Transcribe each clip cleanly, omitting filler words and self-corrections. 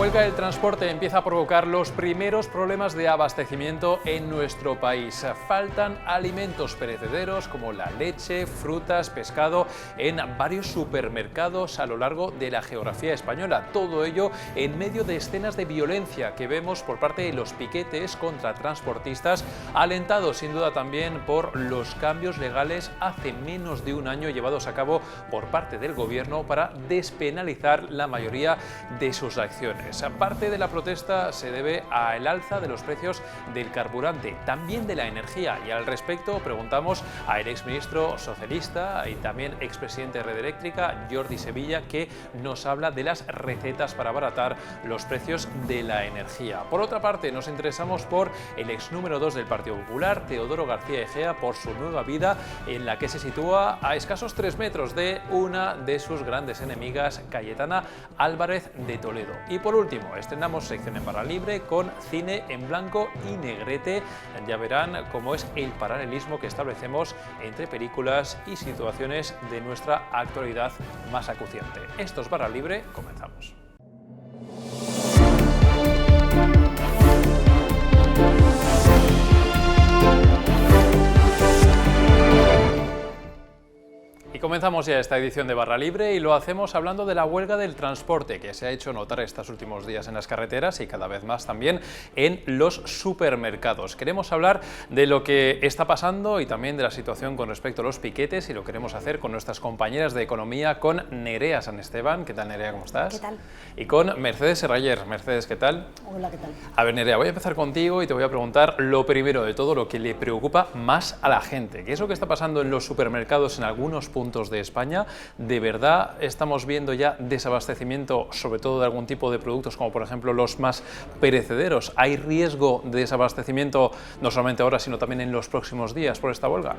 huelga del transporte empieza a provocar los primeros problemas de abastecimiento en nuestro país. Faltan alimentos perecederos como la leche, frutas, pescado en varios supermercados a lo largo de la geografía española. Todo ello en medio de escenas de violencia que vemos por parte de los piquetes contra transportistas, alentados sin duda también por los cambios legales hace menos de un año llevados a cabo por parte del gobierno para despenalizar la mayoría de sus acciones. Parte de la protesta se debe al alza de los precios del carburante, también de la energía, y al respecto preguntamos al exministro socialista y también expresidente de Red Eléctrica, Jordi Sevilla, que nos habla de las recetas para abaratar los precios de la energía. Por otra parte, nos interesamos por el ex número 2 del Partido Popular, Teodoro García Egea, por su nueva vida en la que se sitúa a escasos 3 metros de una de sus grandes enemigas, Cayetana Álvarez de Toledo. Y por último, estrenamos sección en barra libre con cine en blanco y negrete. Ya verán cómo es el paralelismo que establecemos entre películas y situaciones de nuestra actualidad más acuciante. Esto es barra libre, comenzamos. Comenzamos ya esta edición de Barra Libre y lo hacemos hablando de la huelga del transporte que se ha hecho notar estos últimos días en las carreteras y cada vez más también en los supermercados. Queremos hablar de lo que está pasando y también de la situación con respecto a los piquetes, y lo queremos hacer con nuestras compañeras de economía, con Nerea San Esteban. ¿Qué tal, Nerea? ¿Cómo estás? ¿Qué tal? Y con Mercedes Serrayer. Mercedes, ¿qué tal? Hola, ¿qué tal? A ver, Nerea, voy a empezar contigo y te voy a preguntar lo primero de todo, lo que le preocupa más a la gente. ¿Qué es lo que está pasando en los supermercados en algunos puntos de España? ¿De verdad estamos viendo ya desabastecimiento, sobre todo de algún tipo de productos, como por ejemplo los más perecederos? ¿Hay riesgo de desabastecimiento no solamente ahora, sino también en los próximos días por esta huelga?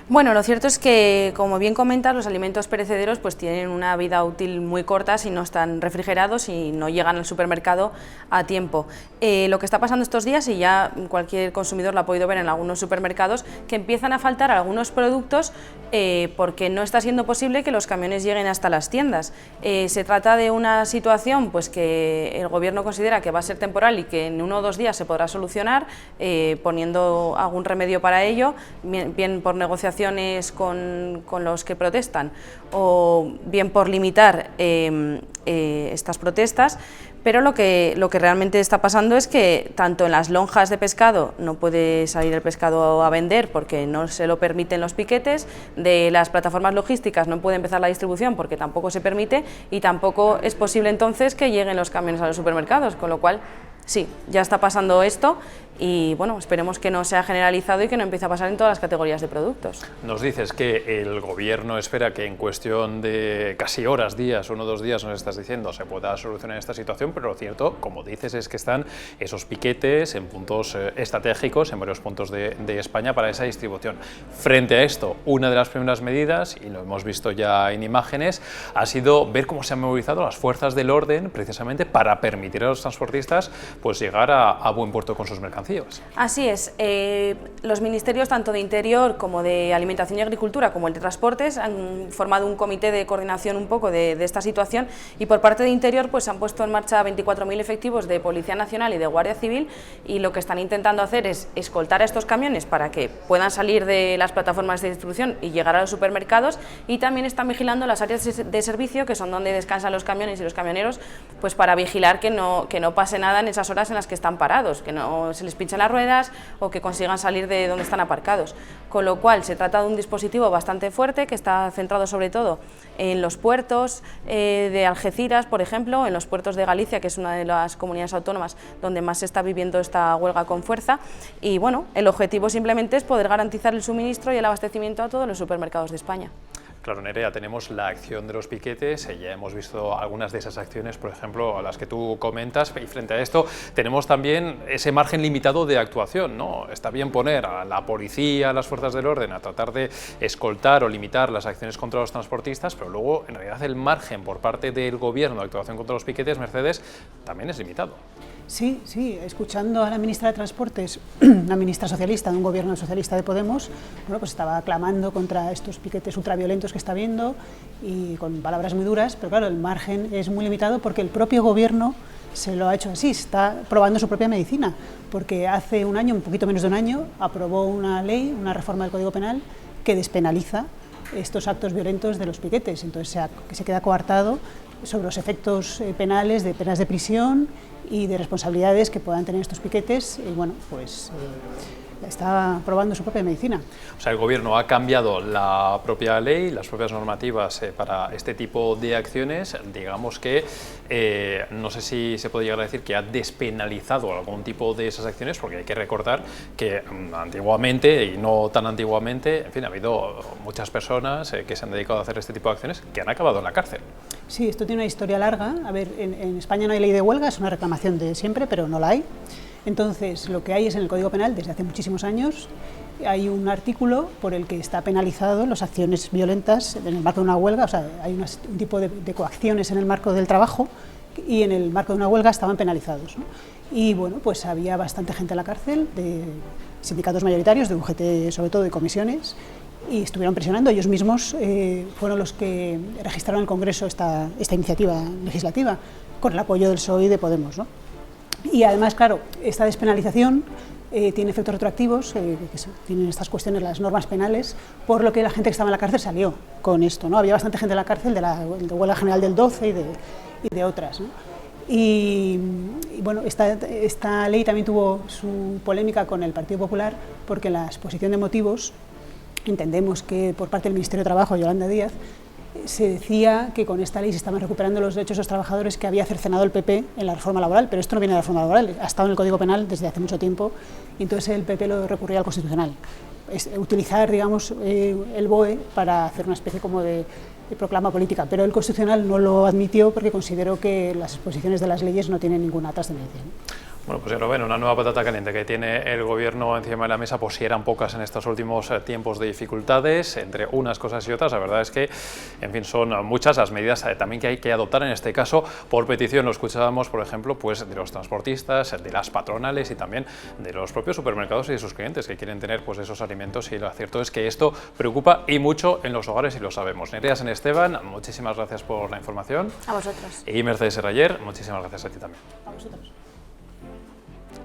Bueno, lo cierto es que, como bien comentas, los alimentos perecederos pues tienen una vida útil muy corta si no están refrigerados y no llegan al supermercado a tiempo. Lo que está pasando estos días, y ya cualquier consumidor lo ha podido ver en algunos supermercados, que empiezan a faltar algunos productos porque no está siendo posible que los camiones lleguen hasta las tiendas. Se trata de una situación pues que el gobierno considera que va a ser temporal y que en 1 o 2 días se podrá solucionar poniendo algún remedio para ello, bien por negociaciones con los que protestan o bien por limitar estas protestas. Pero lo que realmente está pasando es que tanto en las lonjas de pescado no puede salir el pescado a vender porque no se lo permiten los piquetes, de las plataformas logísticas no puede empezar la distribución porque tampoco se permite, y tampoco es posible entonces que lleguen los camiones a los supermercados, con lo cual sí, ya está pasando esto y bueno, esperemos que no sea generalizado y que no empiece a pasar en todas las categorías de productos. Nos dices que el gobierno espera que en cuestión de casi horas, días, 1 o 2 días, nos estás diciendo, se pueda solucionar esta situación, pero lo cierto, como dices, es que están esos piquetes en puntos estratégicos, en varios puntos de España para esa distribución. Frente a esto, una de las primeras medidas, y lo hemos visto ya en imágenes, ha sido ver cómo se han movilizado las fuerzas del orden precisamente para permitir a los transportistas pues llegar a buen puerto con sus mercancías. Así es, los ministerios tanto de Interior como de Alimentación y Agricultura como el de Transportes han formado un comité de coordinación un poco de esta situación, y por parte de Interior pues han puesto en marcha 24.000 efectivos de Policía Nacional y de Guardia Civil, y lo que están intentando hacer es escoltar a estos camiones para que puedan salir de las plataformas de distribución y llegar a los supermercados, y también están vigilando las áreas de servicio, que son donde descansan los camiones y los camioneros, pues para vigilar que no pase nada en esas horas en las que están parados, que no se les pinchen las ruedas o que consigan salir de donde están aparcados. Con lo cual se trata de un dispositivo bastante fuerte que está centrado sobre todo en los puertos de Algeciras, por ejemplo, en los puertos de Galicia, que es una de las comunidades autónomas donde más se está viviendo esta huelga con fuerza, y bueno, el objetivo simplemente es poder garantizar el suministro y el abastecimiento a todos los supermercados de España. Claro, Nerea, tenemos la acción de los piquetes, ya hemos visto algunas de esas acciones, por ejemplo, a las que tú comentas, y frente a esto tenemos también ese margen limitado de actuación, ¿no? Está bien poner a la policía, a las fuerzas del orden, a tratar de escoltar o limitar las acciones contra los transportistas, pero luego, en realidad, el margen por parte del gobierno de actuación contra los piquetes, Mercedes, también es limitado. Sí, escuchando a la ministra de Transportes, una ministra socialista de un gobierno socialista de Podemos, bueno, pues estaba clamando contra estos piquetes ultraviolentos que está viendo y con palabras muy duras, pero claro, el margen es muy limitado porque el propio gobierno se lo ha hecho así, está probando su propia medicina, porque hace un año, un poquito menos de un año, aprobó una ley, una reforma del Código Penal que despenaliza estos actos violentos de los piquetes, entonces se queda coartado sobre los efectos penales de penas de prisión y de responsabilidades que puedan tener estos piquetes, y bueno, pues está probando su propia medicina. O sea, el Gobierno ha cambiado la propia ley, las propias normativas para este tipo de acciones, digamos que, no sé si se puede llegar a decir que ha despenalizado algún tipo de esas acciones, porque hay que recordar que antiguamente, y no tan antiguamente, en fin, ha habido muchas personas que se han dedicado a hacer este tipo de acciones que han acabado en la cárcel. Sí, esto tiene una historia larga. A ver, en España no hay ley de huelga, es una reclamación de siempre, pero no la hay. Entonces, lo que hay es en el Código Penal, desde hace muchísimos años, hay un artículo por el que está penalizado las acciones violentas en el marco de una huelga, o sea, hay un tipo de coacciones en el marco del trabajo y en el marco de una huelga estaban penalizados, ¿no? Y bueno, pues había bastante gente en la cárcel, de sindicatos mayoritarios, de UGT sobre todo, de comisiones, y estuvieron presionando. Ellos mismos fueron los que registraron en el Congreso esta iniciativa legislativa, con el apoyo del PSOE y de Podemos, ¿no? Y además, claro, esta despenalización tiene efectos retroactivos, tienen estas cuestiones, las normas penales, por lo que la gente que estaba en la cárcel salió con esto, ¿no? Había bastante gente en la cárcel de la huelga general del 12 y de otras, ¿no? Y bueno, esta ley también tuvo su polémica con el Partido Popular, porque en la exposición de motivos entendemos que por parte del Ministerio de Trabajo, Yolanda Díaz, se decía que con esta ley se estaban recuperando los derechos de los trabajadores que había cercenado el PP en la reforma laboral, pero esto no viene de la reforma laboral, ha estado en el Código Penal desde hace mucho tiempo, y entonces el PP lo recurría al Constitucional. Es utilizar, digamos, el BOE para hacer una especie como de proclama política, pero el Constitucional no lo admitió porque consideró que las exposiciones de las leyes no tienen ninguna trascendencia, ¿no? Bueno, pues ya lo ven, una nueva patata caliente que tiene el Gobierno encima de la mesa, pues si eran pocas en estos últimos tiempos de dificultades, entre unas cosas y otras. La verdad es que, en fin, son muchas las medidas también que hay que adoptar, en este caso, por petición. Lo escuchábamos, por ejemplo, pues de los transportistas, de las patronales y también de los propios supermercados y de sus clientes que quieren tener pues esos alimentos, y lo cierto es que esto preocupa y mucho en los hogares, y lo sabemos. Nerea San Esteban, muchísimas gracias por la información. A vosotros. Y Mercedes Serrayer, muchísimas gracias a ti también. A vosotros.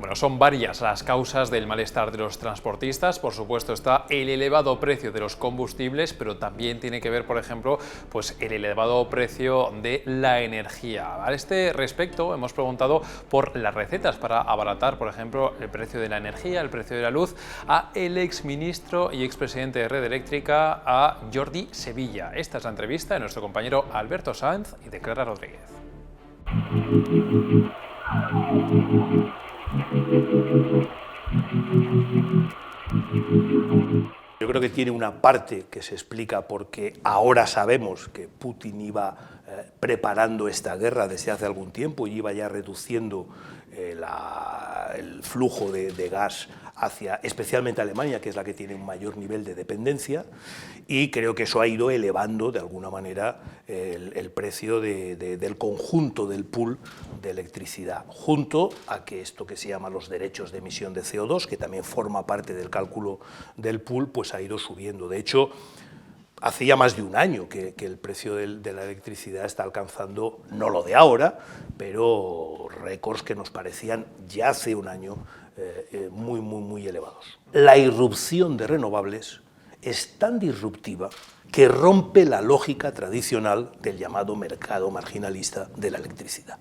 Bueno, son varias las causas del malestar de los transportistas. Por supuesto está el elevado precio de los combustibles, pero también tiene que ver, por ejemplo, pues el elevado precio de la energía. A este respecto hemos preguntado por las recetas para abaratar, por ejemplo, el precio de la energía, el precio de la luz, a el exministro y expresidente de Red Eléctrica, a Jordi Sevilla. Esta es la entrevista de nuestro compañero Alberto Sanz y de Clara Rodríguez. Yo creo que tiene una parte que se explica porque ahora sabemos que Putin iba preparando esta guerra desde hace algún tiempo y iba ya reduciendo el flujo de gas hacia especialmente Alemania, que es la que tiene un mayor nivel de dependencia, y creo que eso ha ido elevando de alguna manera el precio del conjunto del pool de electricidad, junto a que esto que se llama los derechos de emisión de CO2, que también forma parte del cálculo del pool, pues ha ido subiendo. De hecho, hace ya más de un año que el precio de la electricidad está alcanzando, no lo de ahora, pero récords que nos parecían ya hace un año muy elevados. La irrupción de renovables es tan disruptiva que rompe la lógica tradicional del llamado mercado marginalista de la electricidad.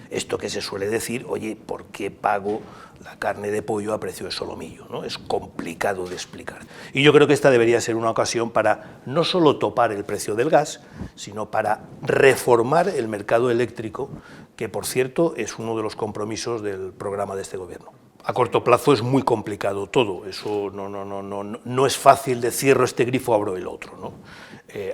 Esto que se suele decir, oye, ¿por qué pago la carne de pollo a precio de solomillo? ¿No? Es complicado de explicar. Y yo creo que esta debería ser una ocasión para no solo topar el precio del gas, sino para reformar el mercado eléctrico, que por cierto es uno de los compromisos del programa de este gobierno. A corto plazo es muy complicado todo, eso no es fácil de cierro este grifo, abro el otro, ¿no?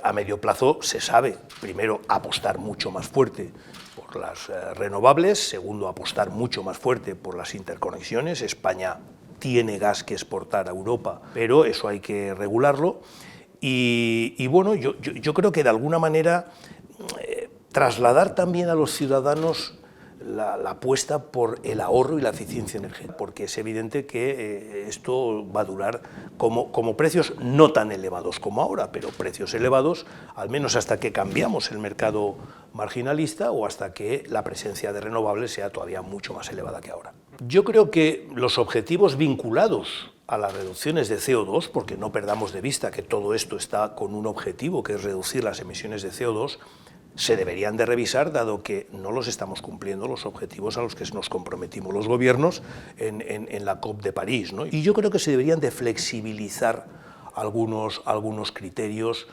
A medio plazo se sabe, primero, apostar mucho más fuerte por las renovables, segundo, apostar mucho más fuerte por las interconexiones. España tiene gas que exportar a Europa, pero eso hay que regularlo. Y bueno, yo creo que de alguna manera trasladar también a los ciudadanos la apuesta por el ahorro y la eficiencia energética, porque es evidente que esto va a durar como precios no tan elevados como ahora, pero precios elevados al menos hasta que cambiamos el mercado marginalista o hasta que la presencia de renovables sea todavía mucho más elevada que ahora. Yo creo que los objetivos vinculados a las reducciones de CO2, porque no perdamos de vista que todo esto está con un objetivo que es reducir las emisiones de CO2, se deberían de revisar, dado que no los estamos cumpliendo los objetivos a los que nos comprometimos los gobiernos en la COP de París, ¿no? Y yo creo que se deberían de flexibilizar algunos criterios,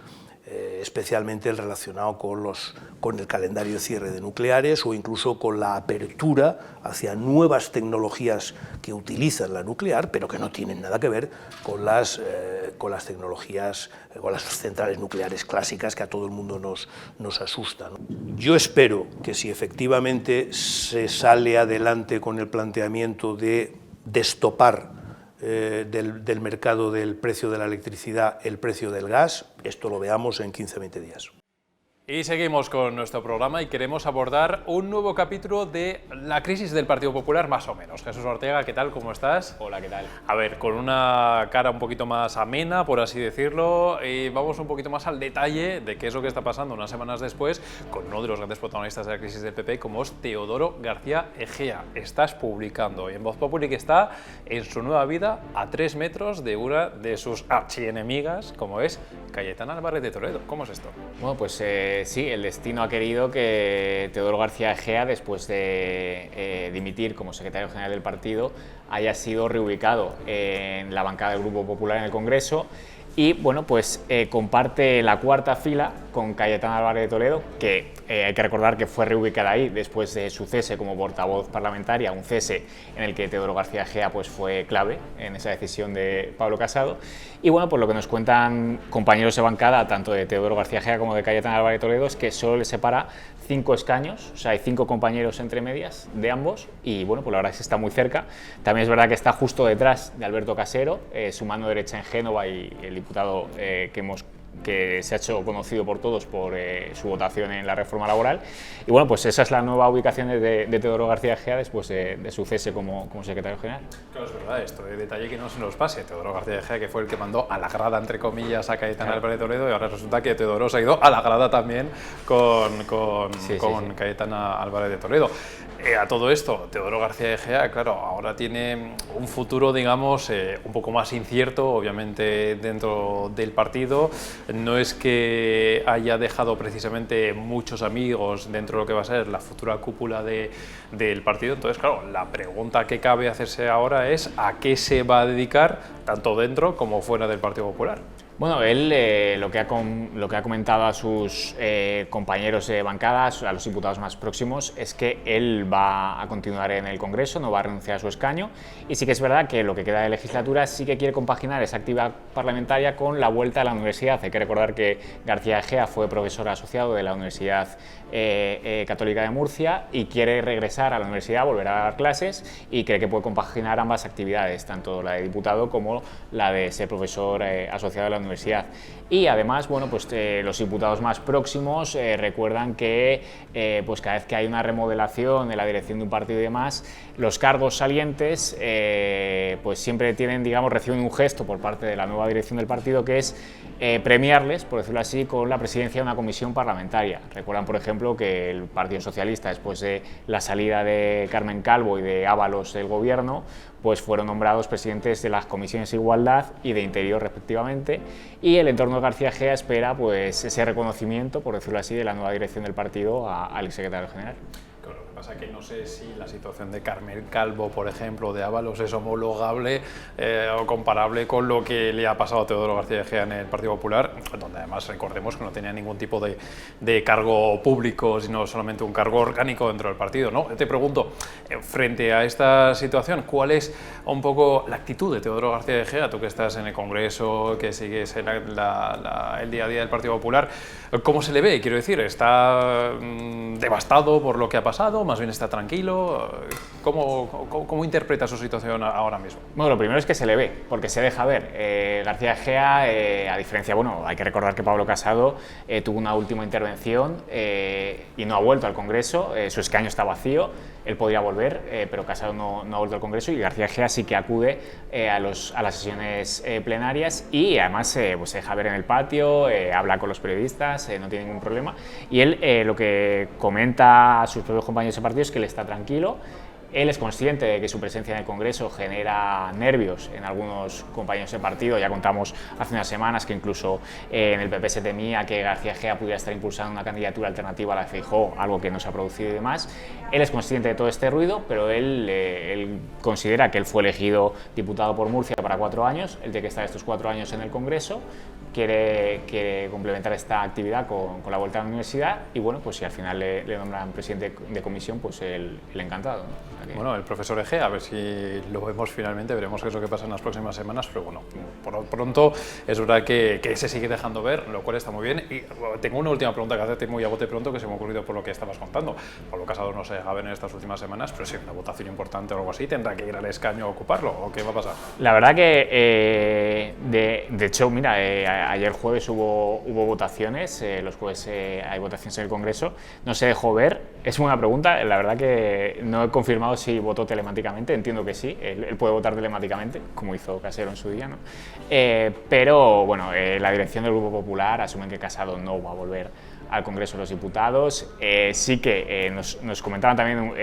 especialmente el relacionado con el calendario de cierre de nucleares o incluso con la apertura hacia nuevas tecnologías que utilizan la nuclear, pero que no tienen nada que ver con las tecnologías, con las centrales nucleares clásicas que a todo el mundo nos asustan. Yo espero que si efectivamente se sale adelante con el planteamiento de destopar del mercado del precio de la electricidad el precio del gas, esto lo veamos en 15-20 días. Y seguimos con nuestro programa y queremos abordar un nuevo capítulo de la crisis del Partido Popular, más o menos. Jesús Ortega, ¿qué tal? ¿Cómo estás? Hola, ¿qué tal? A ver, con una cara un poquito más amena, por así decirlo, y vamos un poquito más al detalle de qué es lo que está pasando unas semanas después con uno de los grandes protagonistas de la crisis del PP, como es Teodoro García Egea. Estás publicando y en Voz Populi que está en su nueva vida a 3 metros de una de sus archienemigas, como es Cayetana Álvarez de Toledo. ¿Cómo es esto? Bueno, pues sí, el destino ha querido que Teodoro García Egea, después de dimitir como secretario general del partido, haya sido reubicado en la bancada del Grupo Popular en el Congreso y, bueno, pues comparte la cuarta fila con Cayetana Álvarez de Toledo, que hay que recordar que fue reubicada ahí después de su cese como portavoz parlamentaria, un cese en el que Teodoro García Egea pues, fue clave en esa decisión de Pablo Casado. Y bueno, por lo que nos cuentan compañeros de bancada, tanto de Teodoro García Egea como de Cayetana Álvarez de Toledo, es que solo le separa 5 escaños, o sea, hay 5 compañeros entre medias de ambos, y bueno, pues la verdad es que está muy cerca. También es verdad que está justo detrás de Alberto Casero, su mano derecha en Génova y el diputado que se ha hecho conocido por todos por su votación en la reforma laboral. Y bueno, pues esa es la nueva ubicación de Teodoro García Egea después de su cese como secretario general. Claro, es verdad, esto de detalle que no se nos pase. Teodoro García Egea, que fue el que mandó a la grada, entre comillas, a Cayetana Álvarez de Toledo, y ahora resulta que Teodoro se ha ido a la grada también con Cayetana Álvarez de Toledo. A todo esto, Teodoro García Egea, claro, ahora tiene un futuro, digamos, un poco más incierto, obviamente, dentro del partido. No es que haya dejado precisamente muchos amigos dentro de lo que va a ser la futura cúpula del partido. Entonces, claro, la pregunta que cabe hacerse ahora es ¿a qué se va a dedicar, tanto dentro como fuera del Partido Popular? Bueno, él lo que ha comentado a sus compañeros de bancadas, a los diputados más próximos, es que él va a continuar en el Congreso, no va a renunciar a su escaño, y sí que es verdad que lo que queda de legislatura sí que quiere compaginar esa actividad parlamentaria con la vuelta a la universidad. Hay que recordar que García Egea fue profesor asociado de la Universidad Católica de Murcia y quiere regresar a la universidad, volver a dar clases, y cree que puede compaginar ambas actividades, tanto la de diputado como la de ser profesor asociado de la universidad. Y además, bueno, pues los diputados más próximos recuerdan que pues cada vez que hay una remodelación en la dirección de un partido y demás, los cargos salientes pues siempre tienen, digamos, reciben un gesto por parte de la nueva dirección del partido, que es premiarles, por decirlo así, con la presidencia de una comisión parlamentaria. Recuerdan, por ejemplo, que el Partido Socialista, después de la salida de Carmen Calvo y de Ábalos del gobierno, pues fueron nombrados presidentes de las comisiones de Igualdad y de Interior, respectivamente, y el entorno de García Egea espera pues ese reconocimiento, por decirlo así, de la nueva dirección del partido al secretario general. Claro, lo que pasa es que no sé si la situación de Carmen Calvo, por ejemplo, de Ábalos, es homologable o comparable con lo que le ha pasado a Teodoro García Egea en el Partido Popular, donde además recordemos que no tenía ningún tipo de cargo público, sino solamente un cargo orgánico dentro del partido, ¿no? Te pregunto, frente a esta situación, ¿cuál es un poco la actitud de Teodoro García Egea? Tú que estás en el Congreso, que sigues el día a día del Partido Popular, ¿cómo se le ve? Quiero decir, ¿está devastado por lo que ha pasado? ¿Más bien está tranquilo? ¿Cómo interpreta su situación ahora mismo? Bueno, lo primero es que se le ve, porque se deja ver. García Egea, a diferencia, bueno, hay que recordar que Pablo Casado tuvo una última intervención y no ha vuelto al Congreso, su escaño está vacío, él podría volver, pero Casado no ha vuelto al Congreso, y García Egea sí que acude a las sesiones plenarias, y además pues se deja ver en el patio, habla con los periodistas, no tiene ningún problema, y él lo que comenta a sus propios compañeros de partido es que él está tranquilo. Él es consciente de que su presencia en el Congreso genera nervios en algunos compañeros de partido. Ya contamos hace unas semanas que incluso en el PP se temía que García Egea pudiera estar impulsando una candidatura alternativa a la de Feijóo, algo que no se ha producido y demás. Él es consciente de todo este ruido, pero él considera que él fue elegido diputado por Murcia para 4 años, él tiene que estar estos 4 años en el Congreso, quiere complementar esta actividad con la vuelta a la universidad, y bueno, pues si al final le nombran presidente de comisión, pues él encantado, ¿no? Bueno, el profesor Egea, a ver si lo vemos finalmente, veremos qué es lo que pasa en las próximas semanas, pero bueno, por pronto es verdad que se sigue dejando ver, lo cual está muy bien. Y tengo una última pregunta que hacerte muy a bote pronto, que se me ha ocurrido por lo que estabas contando. Pablo Casado no se deja ver en estas últimas semanas, pero si hay una votación importante o algo así, ¿tendrá que ir al escaño a ocuparlo o qué va a pasar? La verdad que, de hecho, mira, ayer jueves hubo votaciones, los jueves hay votaciones en el Congreso, no se dejó ver, es una pregunta, la verdad que no he confirmado si votó telemáticamente, entiendo que sí, él puede votar telemáticamente, como hizo Casero en su día, ¿no? Pero bueno, la dirección del Grupo Popular asumen que Casado no va a volver al Congreso de los Diputados. Sí que nos comentaban también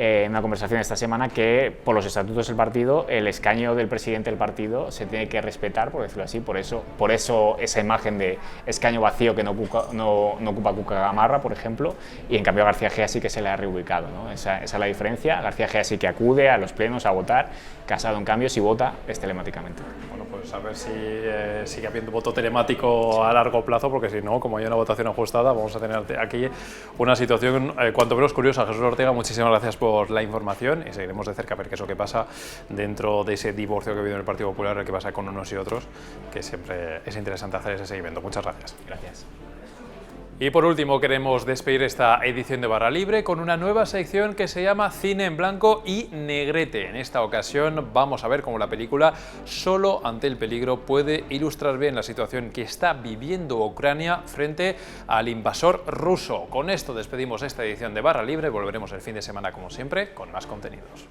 en una conversación esta semana que por los estatutos del partido el escaño del presidente del partido se tiene que respetar, por decirlo así, por eso esa imagen de escaño vacío que no ocupa Cuca Gamarra, por ejemplo, y en cambio a García Egea sí que se le ha reubicado, ¿no? Esa es la diferencia. García Egea sí que acude a los plenos a votar, Casado en cambio si vota es telemáticamente. Bueno, pues a ver si sigue habiendo voto telemático a largo plazo, porque si no, como hay una votación ajustada, vamos a tener aquí una situación cuanto menos curiosa. Jesús Ortega, muchísimas gracias por la información y seguiremos de cerca a ver qué es lo que pasa dentro de ese divorcio que ha habido en el Partido Popular, el que pasa con unos y otros, que siempre es interesante hacer ese seguimiento. Muchas gracias. Gracias. Y por último queremos despedir esta edición de Barra Libre con una nueva sección que se llama Cine en Blanco y Negrete. En esta ocasión vamos a ver cómo la película Solo ante el peligro puede ilustrar bien la situación que está viviendo Ucrania frente al invasor ruso. Con esto despedimos esta edición de Barra Libre, volveremos el fin de semana como siempre con más contenidos.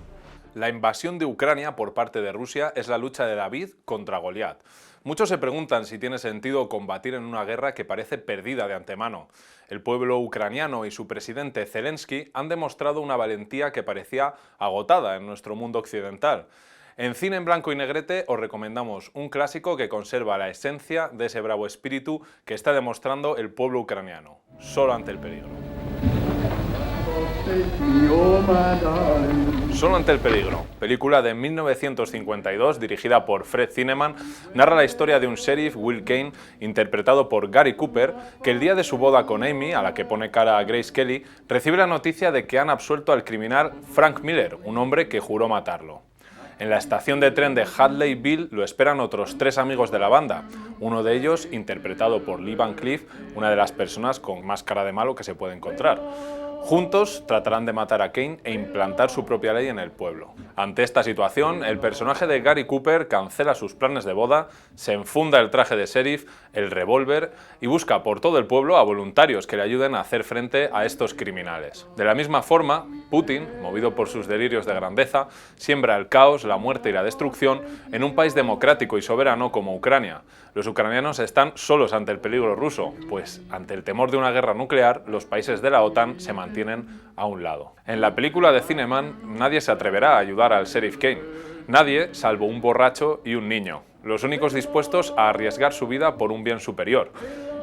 La invasión de Ucrania por parte de Rusia es la lucha de David contra Goliat. Muchos se preguntan si tiene sentido combatir en una guerra que parece perdida de antemano. El pueblo ucraniano y su presidente Zelensky han demostrado una valentía que parecía agotada en nuestro mundo occidental. En Cine en Blanco y Negrete os recomendamos un clásico que conserva la esencia de ese bravo espíritu que está demostrando el pueblo ucraniano, Solo ante el peligro. Solo ante el peligro, película de 1952 dirigida por Fred Zinnemann, narra la historia de un sheriff, Will Kane, interpretado por Gary Cooper, que el día de su boda con Amy, a la que pone cara Grace Kelly, recibe la noticia de que han absuelto al criminal Frank Miller, un hombre que juró matarlo. En la estación de tren de Hadleyville lo esperan otros 3 amigos de la banda, uno de ellos interpretado por Lee Van Cleef, una de las personas con más cara de malo que se puede encontrar. Juntos tratarán de matar a Kane e implantar su propia ley en el pueblo. Ante esta situación, el personaje de Gary Cooper cancela sus planes de boda, se enfunda el traje de sheriff, el revólver y busca por todo el pueblo a voluntarios que le ayuden a hacer frente a estos criminales. De la misma forma, Putin, movido por sus delirios de grandeza, siembra el caos, la muerte y la destrucción en un país democrático y soberano como Ucrania. Los ucranianos están solos ante el peligro ruso, pues ante el temor de una guerra nuclear, los países de la OTAN se mantienen a un lado. En la película de Zinnemann, nadie se atreverá a ayudar al sheriff Kane. Nadie, salvo un borracho y un niño, los únicos dispuestos a arriesgar su vida por un bien superior.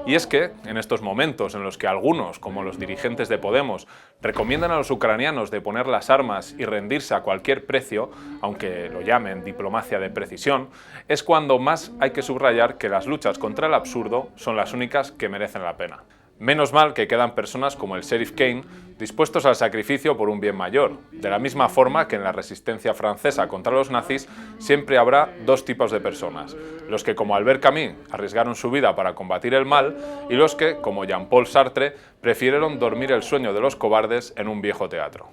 Y es que, en estos momentos en los que algunos, como los dirigentes de Podemos, recomiendan a los ucranianos de poner las armas y rendirse a cualquier precio, aunque lo llamen diplomacia de precisión, es cuando más hay que subrayar que las luchas contra el absurdo son las únicas que merecen la pena. Menos mal que quedan personas como el sheriff Kane dispuestos al sacrificio por un bien mayor. De la misma forma que en la resistencia francesa contra los nazis siempre habrá dos tipos de personas. Los que, como Albert Camus, arriesgaron su vida para combatir el mal y los que, como Jean-Paul Sartre, prefirieron dormir el sueño de los cobardes en un viejo teatro.